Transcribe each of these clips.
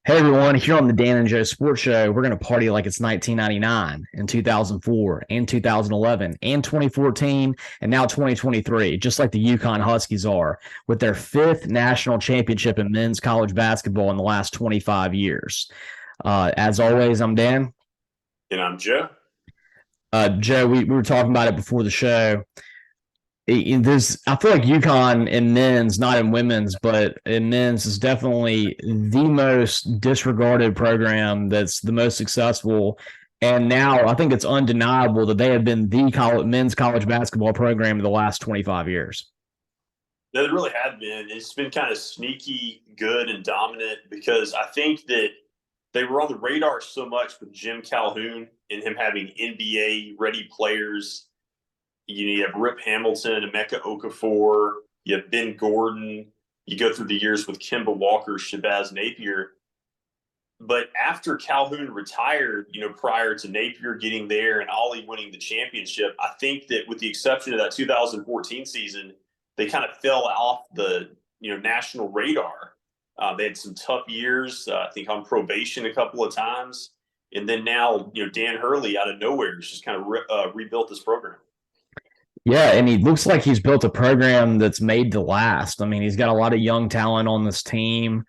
Hey everyone, here on the Dan and Joe Sports Show, we're going to party like it's 1999 and 2004 and 2011 and 2014 and now 2023, just like the UConn Huskies are, with their fifth national championship in men's college basketball in the last 25 years. As always, I'm Dan. And I'm Joe. Joe, we were talking about it before the show. I feel like UConn in men's, not in women's, but in men's is definitely the most disregarded program that's the most successful. And now I think it's undeniable that they have been the men's college basketball program in the last 25 years. They really have been. It's been kind of sneaky, good, and dominant because I think that they were on the radar so much with Jim Calhoun and him having NBA ready players. You have Rip Hamilton, Emeka Okafor, you have Ben Gordon. You go through the years with Kemba Walker, Shabazz Napier. But after Calhoun retired, prior to Napier getting there and Ollie winning the championship, I think that with the exception of that 2014 season, they kind of fell off the national radar. They had some tough years. I think on probation a couple of times, and then now Dan Hurley out of nowhere has just kind of rebuilt this program. Yeah, and he looks like he's built a program that's made to last. I mean, he's got a lot of young talent on this team.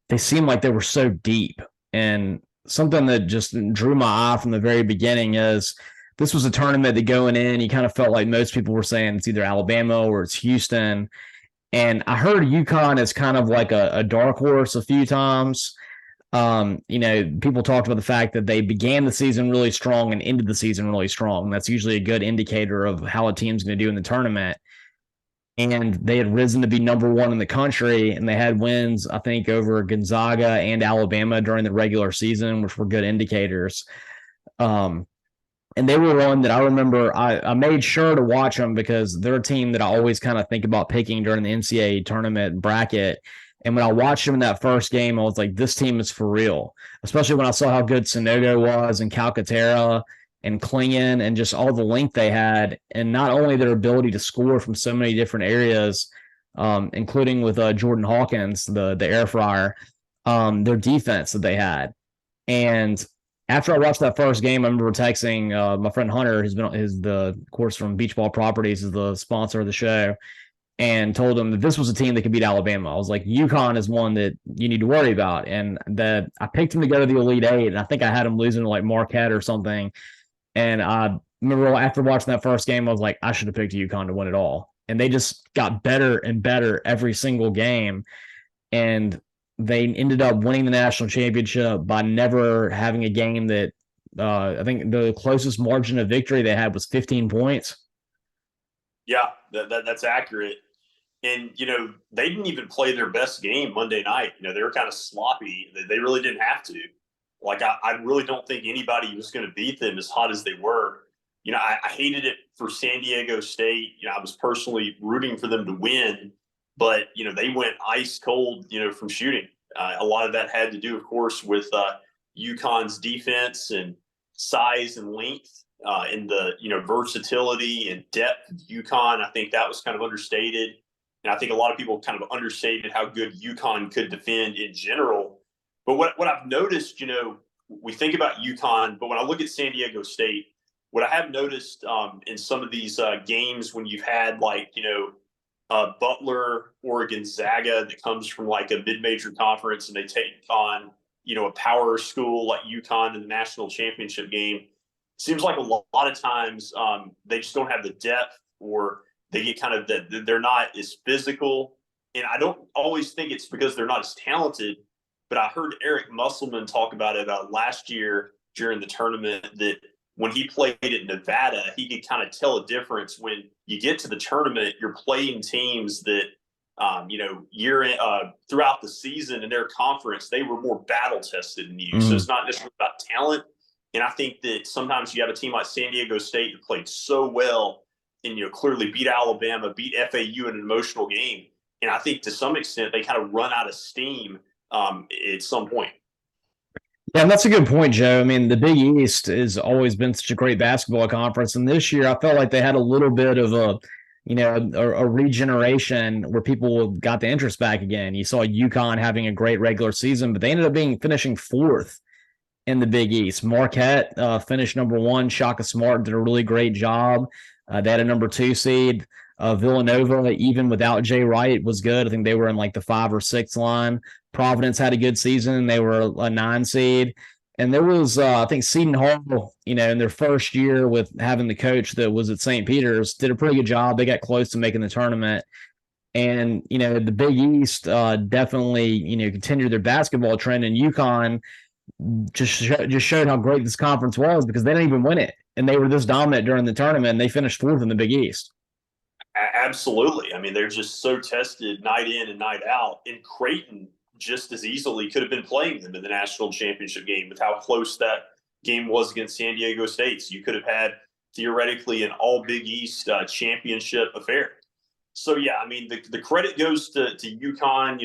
They seem like they were so deep. And something that just drew my eye from the very beginning is this was a tournament that going in, you kind of felt like most people were saying it's either Alabama or it's Houston. And I heard UConn is kind of like a dark horse a few times. People talked about the fact that they began the season really strong and ended the season really strong. That's usually a good indicator of how a team's going to do in the tournament. And they had risen to be number one in the country, and they had wins, I think, over Gonzaga and Alabama during the regular season, which were good indicators. And they were one that I remember I made sure to watch them because they're a team that I always kind of think about picking during the NCAA tournament bracket. And when I watched them in that first game, I was like, this team is for real, especially when I saw how good Sonogo was and Calcaterra and Klingon and just all the length they had. And not only their ability to score from so many different areas, including with Jordan Hawkins, the air fryer, their defense that they had. And after I watched that first game, I remember texting my friend Hunter, of course, from Beach Ball Properties, is the sponsor of the show, and told him that this was a team that could beat Alabama. I was like, UConn is one that you need to worry about. And that I picked them to go to the Elite Eight, and I think I had them losing to like Marquette or something. And I remember after watching that first game, I was like, I should have picked UConn to win it all. And they just got better and better every single game. And they ended up winning the national championship by never having a game that I think the closest margin of victory they had was 15 points. Yeah, that's accurate. And they didn't even play their best game Monday night. They were kind of sloppy. They really didn't have to. Like I really don't think anybody was going to beat them as hot as they were. I hated it for San Diego State. I was personally rooting for them to win, but they went ice cold. From shooting. A lot of that had to do, of course, with UConn's defense and size and length, and the versatility and depth of UConn. I think that was kind of understated. And I think a lot of people kind of understated how good UConn could defend in general. But what I've noticed, we think about UConn, but when I look at San Diego State, what I have noticed in some of these games when you've had Butler or Gonzaga that comes from like a mid-major conference and they take on, a power school like UConn in the national championship game, seems like a lot of times they just don't have the depth, or they get kind of that they're not as physical. And I don't always think it's because they're not as talented, but I heard Eric Musselman talk about it last year during the tournament that when he played at Nevada, he could kind of tell a difference when you get to the tournament, you're playing teams that, throughout the season in their conference, they were more battle tested than you. Mm-hmm. So it's not necessarily about talent. And I think that sometimes you have a team like San Diego State that played so well and, clearly beat Alabama, beat FAU in an emotional game. And I think to some extent they kind of run out of steam at some point. Yeah, and that's a good point, Joe. I mean, the Big East has always been such a great basketball conference. And this year I felt like they had a little bit of a regeneration where people got the interest back again. You saw UConn having a great regular season, but they ended up finishing fourth in the Big East. Marquette finished number one. Shaka Smart did a really great job. They had a number two seed. Villanova, even without Jay Wright, was good. I think they were in like the 5 or 6 line. Providence had a good season. They were a 9 seed. And there was, I think, Seton Hall, in their first year with having the coach that was at St. Peter's, did a pretty good job. They got close to making the tournament. And, the Big East definitely, continued their basketball trend. And UConn just showed how great this conference was because they didn't even win it. And they were this dominant during the tournament. And they finished fourth in the Big East. Absolutely. I mean, they're just so tested night in and night out. And Creighton just as easily could have been playing them in the national championship game with how close that game was against San Diego State. So you could have had theoretically an all Big East championship affair. So, yeah, I mean, the credit goes to UConn.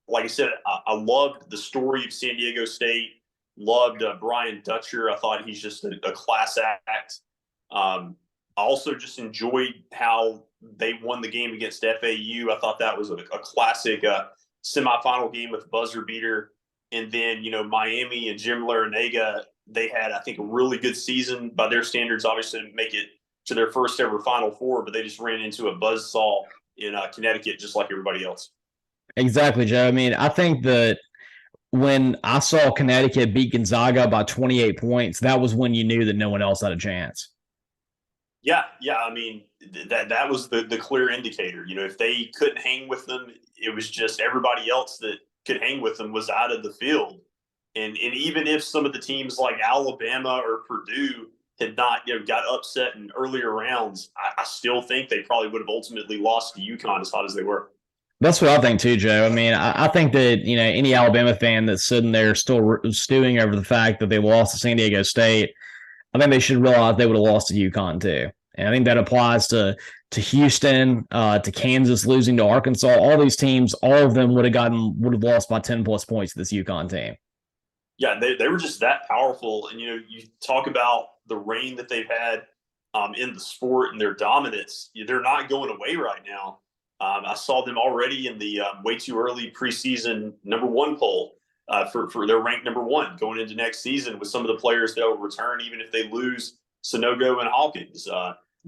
Like I said, I loved the story of San Diego State, loved Brian Dutcher. I thought he's just a class act. I also just enjoyed how they won the game against FAU. I thought that was a classic semifinal game with buzzer beater. And then, Miami and Jim Larinaga, they had, I think, a really good season by their standards, obviously to make it to their first ever Final Four, but they just ran into a buzzsaw in Connecticut just like everybody else. Exactly, Joe. I mean, I think that when I saw Connecticut beat Gonzaga by 28 points, that was when you knew that no one else had a chance. Yeah. I mean, that was the clear indicator. If they couldn't hang with them, it was just everybody else that could hang with them was out of the field. And even if some of the teams like Alabama or Purdue had not got upset in earlier rounds, I still think they probably would have ultimately lost to UConn as hot as they were. That's what I think too, Joe. I mean, I think that, any Alabama fan that's sitting there still stewing over the fact that they lost to San Diego State, I think they should realize they would have lost to UConn too. And I think that applies to Houston, to Kansas losing to Arkansas. All these teams, all of them would have lost by 10 plus points to this UConn team. Yeah, they were just that powerful. And, you talk about the reign that they've had in the sport and their dominance. They're not going away right now. I saw them already in the way too early preseason #1 poll for their ranked #1 going into next season with some of the players that will return, even if they lose Sonogo and Hawkins.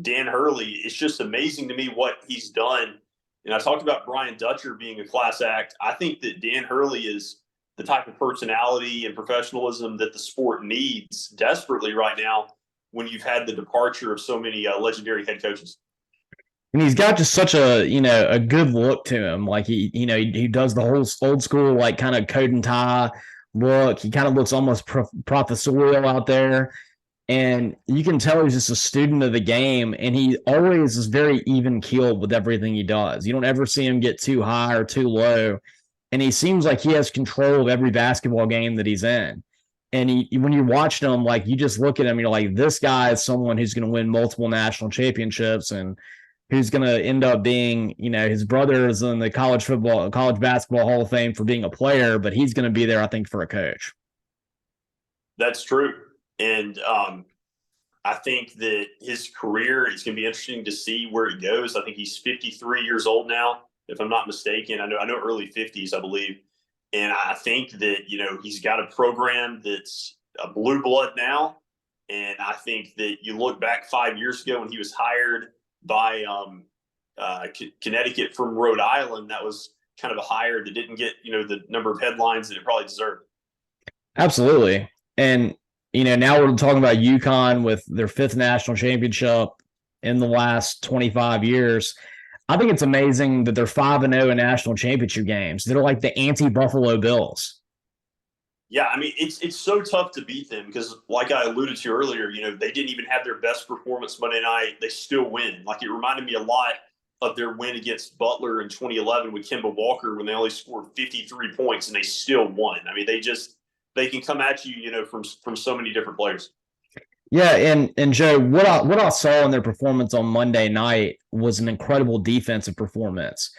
Dan Hurley, it's just amazing to me what he's done. And I talked about Brian Dutcher being a class act. I think that Dan Hurley is the type of personality and professionalism that the sport needs desperately right now when you've had the departure of so many legendary head coaches. And he's got just such a good look to him. Like he does the whole old school, like kind of coat and tie look. He kind of looks almost professorial out there. And you can tell he's just a student of the game. And he always is very even keeled with everything he does. You don't ever see him get too high or too low. And he seems like he has control of every basketball game that he's in. And when you watch him, like you just look at him, you're like, this guy is someone who's going to win multiple national championships and who's going to end up being, his brother is in the college basketball Hall of Fame for being a player, but he's going to be there, I think, for a coach. That's true. And I think that his career is going to be interesting to see where he goes. I think he's 53 years old now, if I'm not mistaken. I know early 50s, I believe. And I think that, he's got a program that's a blue blood now. And I think that you look back 5 years ago when he was hired by Connecticut from Rhode Island, that was kind of a hire that didn't get, the number of headlines that it probably deserved. Absolutely. And, now we're talking about UConn with their 5th national championship in the last 25 years. I think it's amazing that they're 5-0 in national championship games. They're like the anti-Buffalo Bills. Yeah, I mean, it's so tough to beat them because, like I alluded to earlier, they didn't even have their best performance Monday night. They still win. Like, it reminded me a lot of their win against Butler in 2011 with Kemba Walker when they only scored 53 points and they still won. I mean, they can come at you, from so many different players. Yeah, and Joe, what I saw in their performance on Monday night was an incredible defensive performance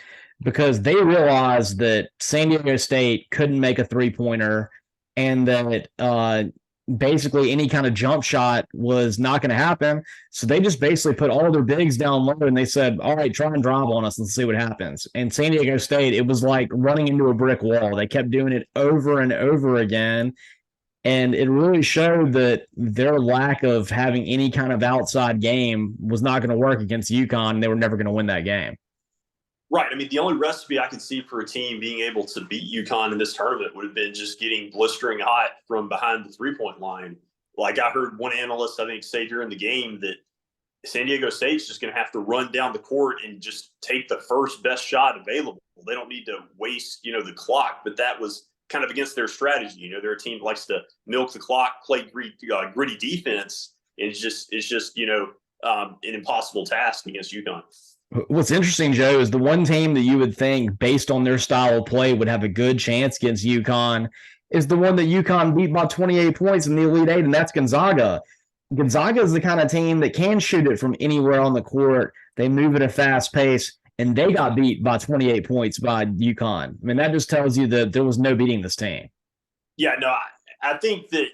because they realized that San Diego State couldn't make a three-pointer and that basically any kind of jump shot was not going to happen. So they just basically put all their bigs down low and they said, all right, try and drive on us and see what happens. And San Diego State, it was like running into a brick wall. They kept doing it over and over again. And it really showed that their lack of having any kind of outside game was not going to work against UConn. And they were never going to win that game. Right. I mean, the only recipe I could see for a team being able to beat UConn in this tournament would have been just getting blistering hot from behind the three-point line. Like I heard one analyst, I think, say during the game that San Diego State's just going to have to run down the court and just take the first best shot available. They don't need to waste, the clock, but that was kind of against their strategy. They're a team that likes to milk the clock, play gritty defense. It's just an impossible task against UConn. What's interesting, Joe, is the one team that you would think, based on their style of play, would have a good chance against UConn is the one that UConn beat by 28 points in the Elite Eight, and that's Gonzaga. Gonzaga is the kind of team that can shoot it from anywhere on the court. They move at a fast pace, and they got beat by 28 points by UConn. I mean, that just tells you that there was no beating this team. Yeah, no, I think that,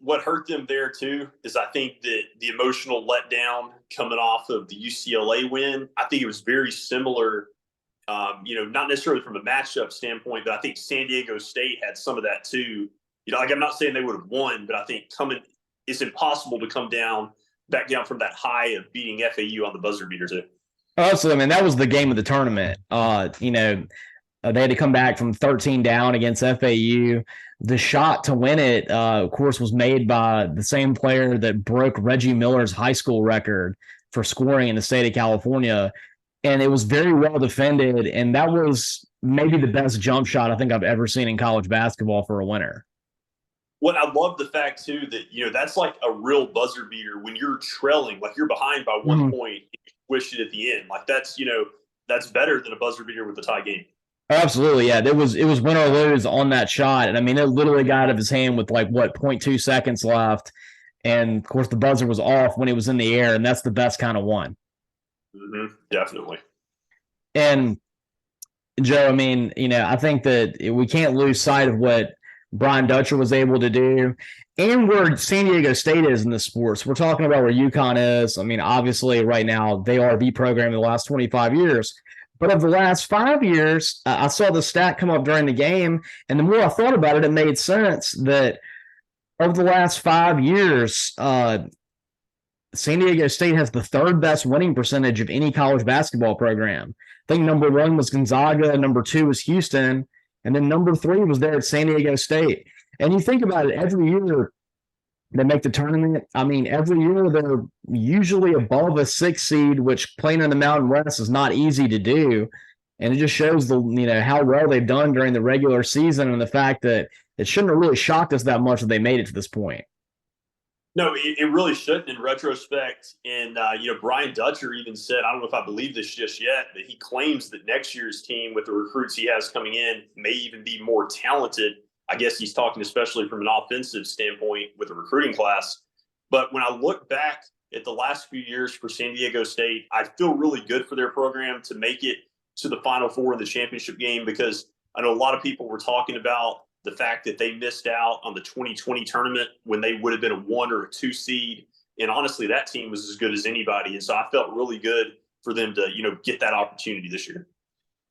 what hurt them there, too, is I think that the emotional letdown coming off of the UCLA win, I think it was very similar, not necessarily from a matchup standpoint, but I think San Diego State had some of that, too. I'm not saying they would have won, but I think it's impossible to come back down from that high of beating FAU on the buzzer beater, too. Also, I mean, that was the game of the tournament. They had to come back from 13 down against FAU. The shot to win it, of course, was made by the same player that broke Reggie Miller's high school record for scoring in the state of California. And it was very well defended. And that was maybe the best jump shot I think I've ever seen in college basketball for a winner. Well, I love the fact, too, that, that's like a real buzzer beater when you're trailing, like you're behind by 1 point, and you squish it at the end. Like that's better than a buzzer beater with a tie game. Absolutely, yeah. It was win or lose on that shot. And I mean, it literally got out of his hand with 0.2 seconds left. And of course the buzzer was off when it was in the air, and that's the best kind of one. Mm-hmm, definitely. And Joe, I mean, I think that we can't lose sight of what Brian Dutcher was able to do and where San Diego State is in the sports. We're talking about where UConn is. I mean, obviously right now they are the program in the last 25 years. But of the last 5 years, I saw the stat come up during the game, and the more I thought about it, it made sense that over the last 5 years, San Diego State has the third best winning percentage of any college basketball program. I think number 1 was Gonzaga, number 2 was Houston, and then number 3 was there at San Diego State. And you think about it, every year they make the tournament. I mean, every year they're usually above a 6 seed, which playing in the Mountain West is not easy to do. And it just shows how well they've done during the regular season, and the fact that it shouldn't have really shocked us that much that they made it to this point. No, it really shouldn't in retrospect. And, Brian Dutcher even said, I don't know if I believe this just yet, but he claims that next year's team with the recruits he has coming in may even be more talented. I guess he's talking especially from an offensive standpoint with the recruiting class. But when I look back at the last few years for San Diego State, I feel really good for their program to make it to the Final Four in the championship game, because I know a lot of people were talking about the fact that they missed out on the 2020 tournament when they would have been a 1 or a 2 seed. And honestly, that team was as good as anybody. And so I felt really good for them to, get that opportunity this year.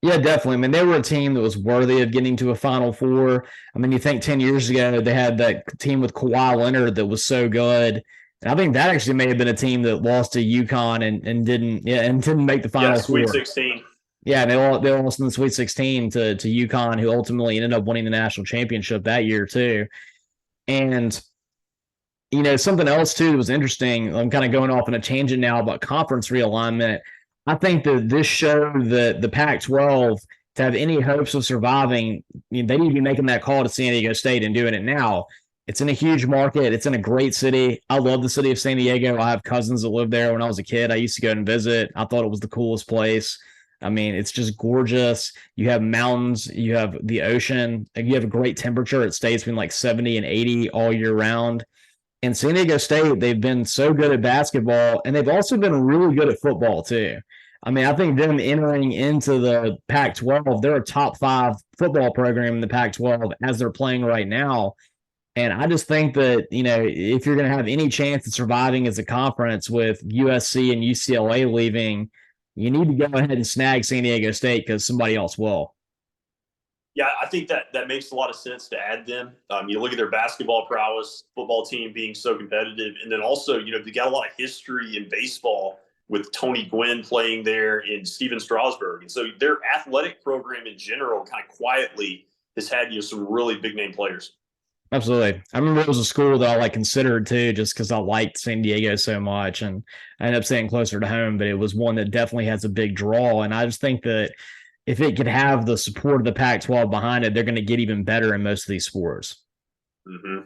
Yeah, definitely. I mean, they were a team that was worthy of getting to a Final Four. I mean, you think 10 years ago they had that team with Kawhi Leonard that was so good. And I think that actually may have been a team that lost to UConn and didn't make the Final Four. Sweet 16. Yeah, they lost in the Sweet 16 to UConn, who ultimately ended up winning the national championship that year too. And something else too that was interesting. I'm kind of going off on a tangent now about conference realignment. I think that this showed that the Pac-12, to have any hopes of surviving, they need to be making that call to San Diego State and doing it now. It's in a huge market. It's in a great city. I love the city of San Diego. I have cousins that lived there when I was a kid. I used to go and visit. I thought it was the coolest place. I mean, it's just gorgeous. You have mountains. You have the ocean. You have a great temperature. It stays between 70 and 80 all year round. And San Diego State, they've been so good at basketball, and they've also been really good at football too. I mean, I think them entering into the Pac-12, they're a top 5 football program in the Pac-12 as they're playing right now. And I just think that, if you're going to have any chance of surviving as a conference with USC and UCLA leaving, you need to go ahead and snag San Diego State because somebody else will. Yeah, I think that makes a lot of sense to add them. You look at their basketball prowess, football team being so competitive, and then also, they got a lot of history in baseball with Tony Gwynn playing there and Steven Strasburg. And so their athletic program in general kind of quietly has had, some really big name players. Absolutely. I remember it was a school that I considered too, just because I liked San Diego so much, and I ended up staying closer to home, but it was one that definitely has a big draw. And I just think that if it could have the support of the Pac-12 behind it, they're going to get even better in most of these sports. Mm-hmm.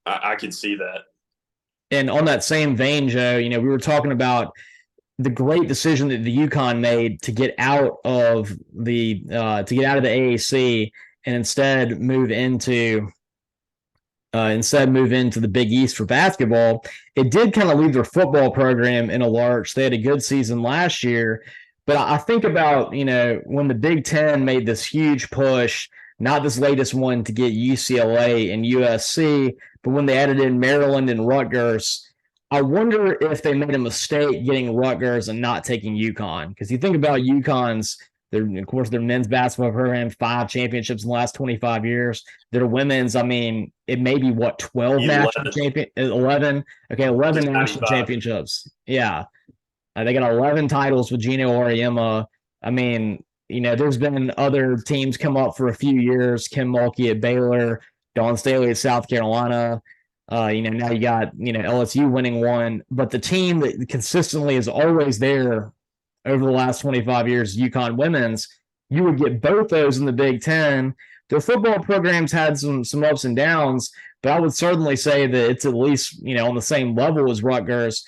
I can see that. And on that same vein, Joe, we were talking about the great decision that the UConn made to get out of the AAC and instead move into the Big East for basketball. It did kind of leave their football program in a lurch. They had a good season last year, but I think about, when the Big Ten made this huge push, not this latest one to get UCLA and USC, but when they added in Maryland and Rutgers, I wonder if they made a mistake getting Rutgers and not taking UConn. Because you think about UConn's, their men's basketball program, 5 championships in the last 25 years. Their women's, it may be 12 national champion, 11. Okay, 11 national championships. Yeah. They got 11 titles with Gino Auriemma. There's been other teams come up for a few years. Kim Mulkey at Baylor, Dawn Staley at South Carolina. Now you got, LSU winning one. But the team that consistently is always there over the last 25 years, UConn women's, you would get both those in the Big Ten. Their football programs had some ups and downs, but I would certainly say that it's at least, on the same level as Rutgers.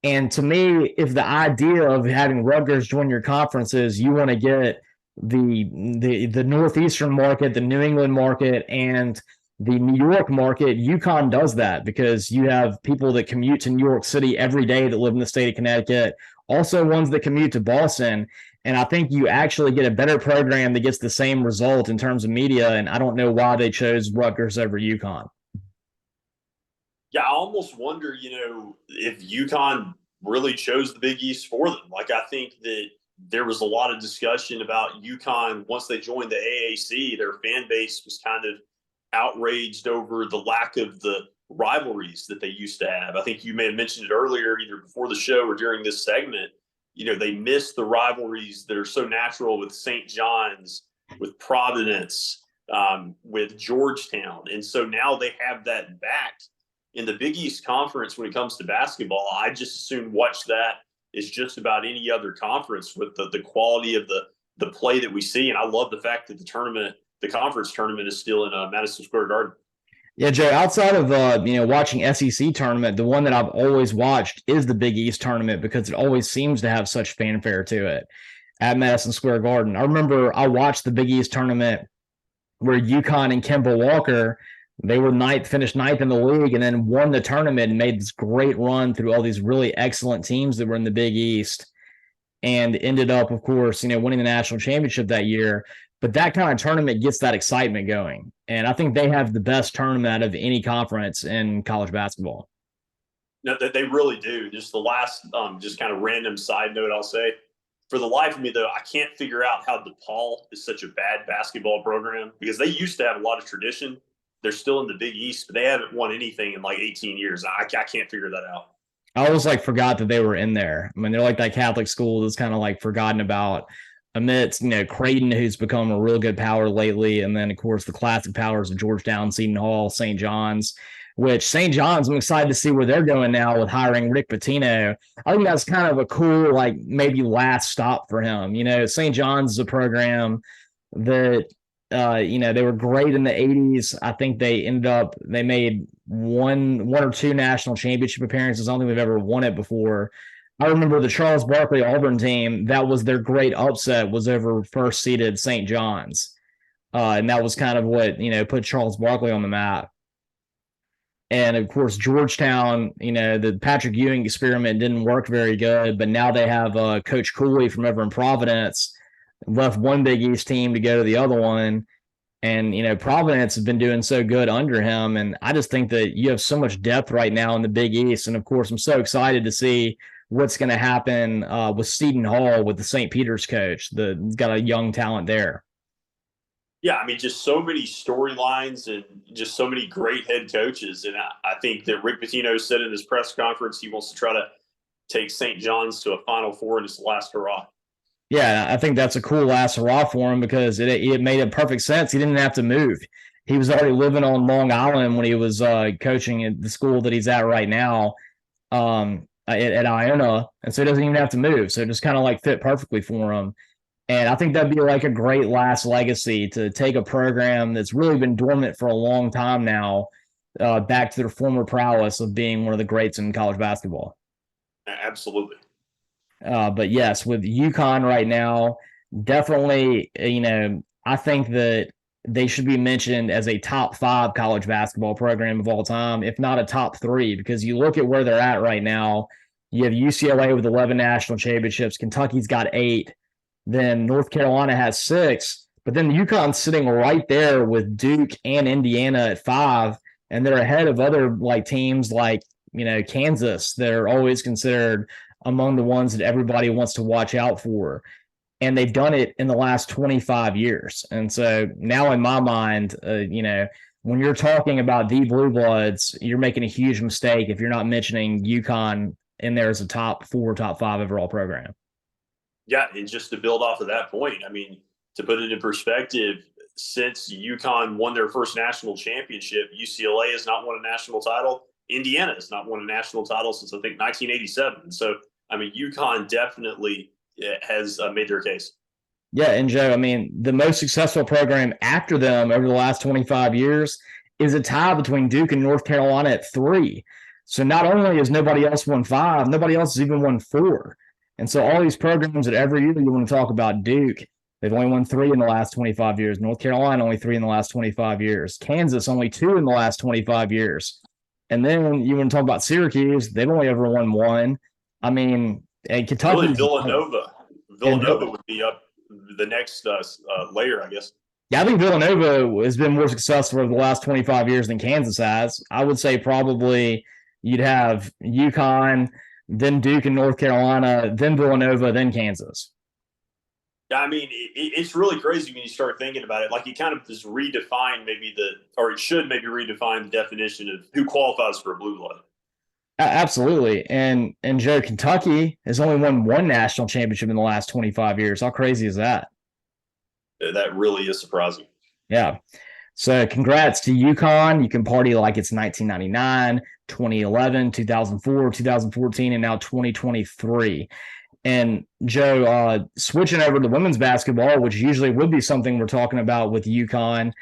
And to me, if the idea of having Rutgers join your conference is you want to get the Northeastern market, the New England market, and the New York market, UConn does that because you have people that commute to New York City every day that live in the state of Connecticut, also ones that commute to Boston. And I think you actually get a better program that gets the same result in terms of media. And I don't know why they chose Rutgers over UConn. Yeah, I almost wonder, if UConn really chose the Big East for them. I think that there was a lot of discussion about UConn once they joined the AAC. Their fan base was kind of outraged over the lack of the rivalries that they used to have. I think you may have mentioned it earlier, either before the show or during this segment. They miss the rivalries that are so natural with St. John's, with Providence, with Georgetown. And so now they have that back in the Big East Conference when it comes to basketball. I just assume watch that as just about any other conference with the quality of the play that we see. And I love the fact that the conference tournament is still in Madison Square Garden. Yeah, Joe, outside of, watching SEC tournament, the one that I've always watched is the Big East tournament because it always seems to have such fanfare to it at Madison Square Garden. I remember I watched the Big East tournament where UConn and Kemba Walker, they were finished ninth in the league and then won the tournament and made this great run through all these really excellent teams that were in the Big East and ended up, of course, winning the national championship that year. But that kind of tournament gets that excitement going. And I think they have the best tournament out of any conference in college basketball. No, they really do. Just the last, just kind of random side note I'll say. For the life of me, though, I can't figure out how DePaul is such a bad basketball program because they used to have a lot of tradition. They're still in the Big East, but they haven't won anything in 18 years. I can't figure that out. I always forgot that they were in there. They're like that Catholic school that's kind of forgotten about amidst, Creighton, who's become a real good power lately. And then, of course, the classic powers of Georgetown, Seton Hall, St. John's, which St. John's, I'm excited to see where they're going now with hiring Rick Pitino. I think that's kind of a cool, maybe last stop for him. St. John's is a program that, they were great in the 80s. I think they made one or two national championship appearances. I don't think they've ever won it before. I remember the Charles Barkley Auburn team, that was their great upset, was over first seeded St. John's. And that was kind of what, put Charles Barkley on the map. And of course, Georgetown, the Patrick Ewing experiment didn't work very good, but now they have Coach Cooley from over in Providence, left one Big East team to go to the other one. And, Providence has been doing so good under him. And I just think that you have so much depth right now in the Big East. And of course, I'm so excited to see what's going to happen with Seton Hall with the St. Peter's coach. Got a young talent there. Yeah, I mean, just so many storylines and just so many great head coaches. And I think that Rick Pitino said in his press conference he wants to try to take St. John's to a Final Four in his last hurrah. Yeah, I think that's a cool last hurrah for him because it made a perfect sense. He didn't have to move. He was already living on Long Island when he was coaching at the school that he's at right now at Iona. And so he doesn't even have to move. So it just kind of like fit perfectly for him. And I think that'd be like a great last legacy to take a program that's really been dormant for a long time now back to their former prowess of being one of the greats in college basketball. Absolutely. But yes, with UConn right now, definitely, I think that they should be mentioned as a top 5 college basketball program of all time, if not a top 3, because you look at where they're at right now. You have UCLA with 11 national championships. Kentucky's got 8. Then North Carolina has 6. But then UConn's sitting right there with Duke and Indiana at 5. And they're ahead of other like teams like, Kansas. They're always considered among the ones that everybody wants to watch out for. And they've done it in the last 25 years. And so now in my mind, when you're talking about the Blue Bloods, you're making a huge mistake if you're not mentioning UConn in there as a top 4, top 5 overall program. Yeah, and just to build off of that point, I mean, to put it in perspective, since UConn won their first national championship, UCLA has not won a national title. Indiana has not won a national title since, I think, 1987. So, I mean, UConn definitely has made their case. Yeah, and Joe, I mean, the most successful program after them over the last 25 years is a tie between Duke and North Carolina at 3. So not only has nobody else won 5, nobody else has even won 4. And so all these programs that every year you want to talk about Duke, they've only won 3 in the last 25 years. North Carolina, only 3 in the last 25 years. Kansas, only 2 in the last 25 years. And then you want to talk about Syracuse, they've only ever won 1. I mean, and Kentucky. Really, Villanova would be up the next layer, I guess. Yeah, I think Villanova has been more successful over the last 25 years than Kansas has. I would say probably you'd have UConn, then Duke and North Carolina, then Villanova, then Kansas. Yeah, I mean, it's really crazy when you start thinking about it. Like, you kind of just redefine it should maybe redefine the definition of who qualifies for a blue blood. Absolutely. And Joe, Kentucky has only won 1 national championship in the last 25 years. How crazy is that? That really is surprising. Yeah. So congrats to UConn. You can party like it's 1999, 2011, 2004, 2014, and now 2023. And Joe, switching over to women's basketball, which usually would be something we're talking about with UConn,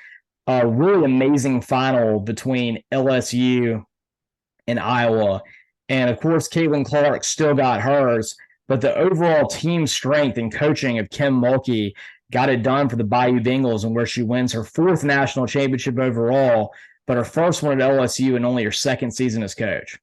a really amazing final between LSU and Iowa. And of course, Caitlin Clark still got hers, but the overall team strength and coaching of Kim Mulkey got it done for the Bayou Bengals, and where she wins her 4th national championship overall, but her first one at LSU and only her 2nd season as coach.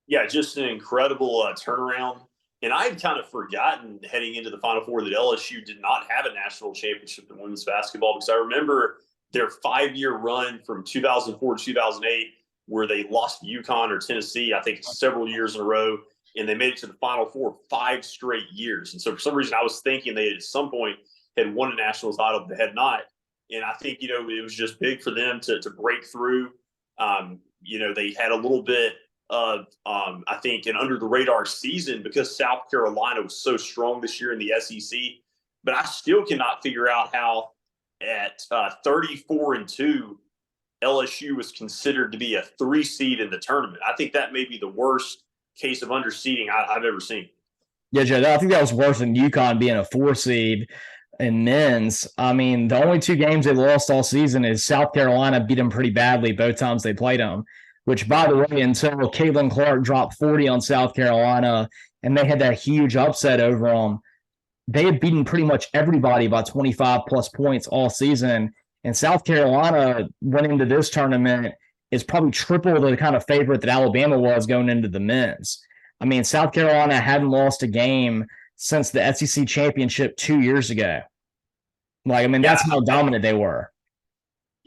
Yeah, just an incredible turnaround. And I had kind of forgotten heading into the Final Four that LSU did not have a national championship in women's basketball, because I remember their 5-year run from 2004 to 2008 where they lost UConn or Tennessee, I think several years in a row, and they made it to the Final Four 5 straight years. And so for some reason I was thinking they at some point had won a national title, but they had not. And I think, it was just big for them to break through. They had a little bit of, I think, an under the radar season because South Carolina was so strong this year in the SEC. But I still cannot figure out how at 34-2, LSU was considered to be a 3 seed in the tournament. I think that may be the worst case of underseeding I've ever seen. Yeah, Joe, I think that was worse than UConn being a 4 seed in men's. I mean, the only 2 games they lost all season is South Carolina beat them pretty badly both times they played them, which, by the way, until Caitlin Clark dropped 40 on South Carolina and they had that huge upset over them, they had beaten pretty much everybody by 25-plus points all season. And South Carolina went into this tournament is probably triple the kind of favorite that Alabama was going into the men's. I mean, South Carolina hadn't lost a game since the SEC championship 2 years ago. That's how dominant they were.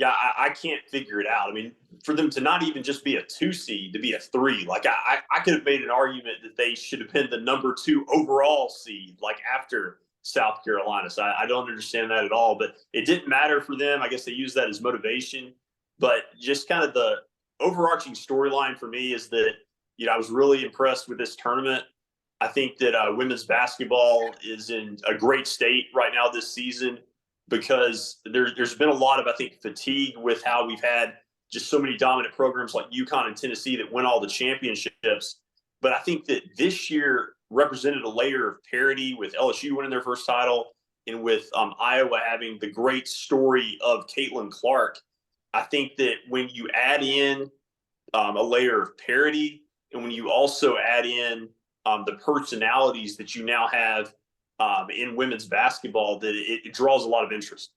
Yeah, I can't figure it out. I mean, for them to not even just be a 2 seed, to be a 3, like I could have made an argument that they should have been the number 2 overall seed, like after South Carolina. So I don't understand that at all. But it didn't matter for them. I guess they used that as motivation. But just kind of the overarching storyline for me is that, I was really impressed with this tournament. I think that women's basketball is in a great state right now this season because there's been a lot of, I think, fatigue with how we've had just so many dominant programs like UConn and Tennessee that win all the championships. But I think that this year represented a layer of parity with LSU winning their first title and with Iowa having the great story of Caitlin Clark. I think that when you add in a layer of parity and when you also add in the personalities that you now have in women's basketball, that it draws a lot of interest.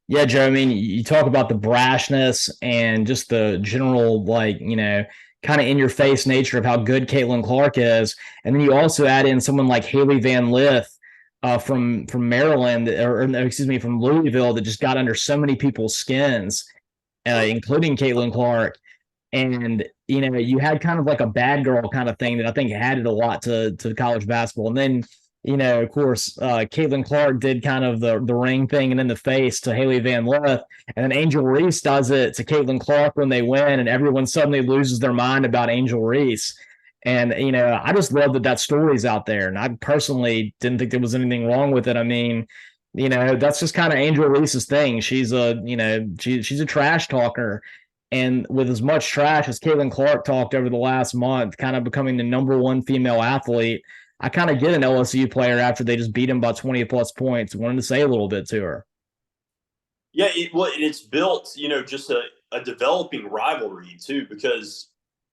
Yeah, Joe. I mean, you talk about the brashness and just the general, like, kind of in your face nature of how good Caitlin Clark is. And then you also add in someone like Haley Van Lith from Maryland, or excuse me, from Louisville, that just got under so many people's skins, including Caitlin Clark. And, you had kind of like a bad girl kind of thing that I think added a lot to college basketball. And then, of course, Caitlin Clark did kind of the ring thing and in the face to Haley Van Lith. And then Angel Reese does it to Caitlin Clark when they win, and everyone suddenly loses their mind about Angel Reese. And, I just love that story's out there. And I personally didn't think there was anything wrong with it. I mean, that's just kind of Angel Reese's thing. She's she's a trash talker. And with as much trash as Caitlin Clark talked over the last month, kind of becoming the number 1 female athlete, I kind of get an LSU player after they just beat him by 20 plus points. Wanted to say a little bit to her. Yeah, it's built, just a developing rivalry too, because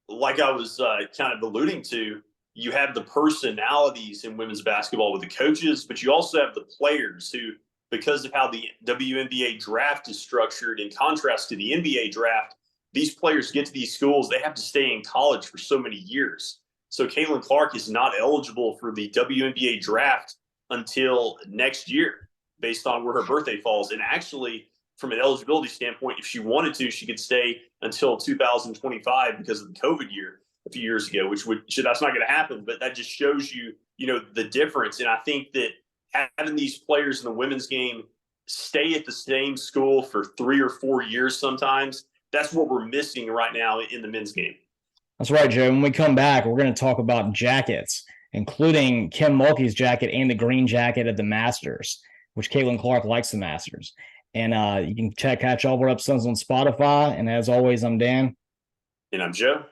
like I was kind of alluding to, you have the personalities in women's basketball with the coaches, but you also have the players who, because of how the WNBA draft is structured, in contrast to the NBA draft, these players get to these schools, they have to stay in college for so many years. So Caitlin Clark is not eligible for the WNBA draft until next year, based on where her birthday falls. And actually, from an eligibility standpoint, if she wanted to, she could stay until 2025 because of the COVID year a few years ago, that's not going to happen. But that just shows you, the difference. And I think that having these players in the women's game stay at the same school for 3 or 4 years sometimes, that's what we're missing right now in the men's game. That's right, Joe. When we come back, we're going to talk about jackets, including Kim Mulkey's jacket and the green jacket at the Masters, which Caitlin Clark likes the Masters. And you can catch all of our episodes on Spotify. And as always, I'm Dan. And I'm Joe.